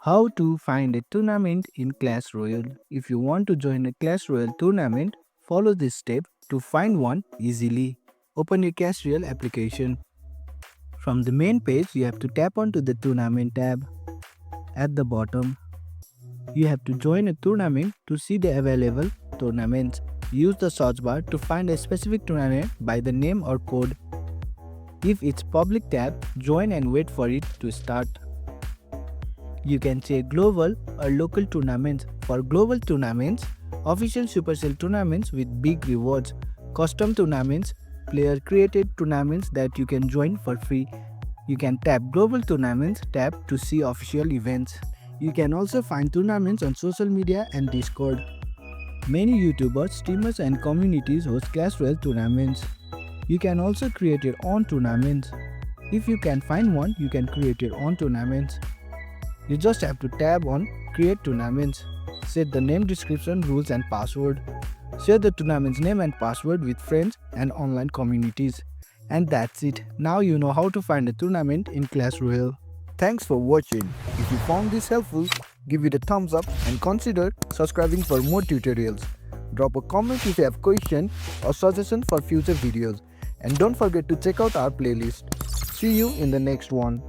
How to find a tournament in Clash Royale. If you want to join a Clash Royale tournament, follow this step to find one easily. Open your Clash Royale application. From the main page, you have to tap onto the tournament tab. At the bottom, you have to join a tournament to see the available tournaments. Use the search bar to find a specific tournament by the name or code. If it's public tab, join and wait for it to start. You can check global or local tournaments. For global tournaments, official Supercell tournaments with big rewards, custom tournaments, player created tournaments that you can join for free. You can tap Global Tournaments tab to see official events. You can also find tournaments on social media and Discord. Many YouTubers, streamers and communities host Clash Royale tournaments. You can also create your own tournaments. If you can find one, you can create your own tournaments. You just have to tab on Create Tournaments. Set the name, description, rules and password. Share the tournament's name and password with friends and online communities. And that's it. Now you know how to find a tournament in Clash Royale. Thanks for watching. If you found this helpful, give it a thumbs up and consider subscribing for more tutorials. Drop a comment if you have questions or suggestions for future videos. And don't forget to check out our playlist. See you in the next one.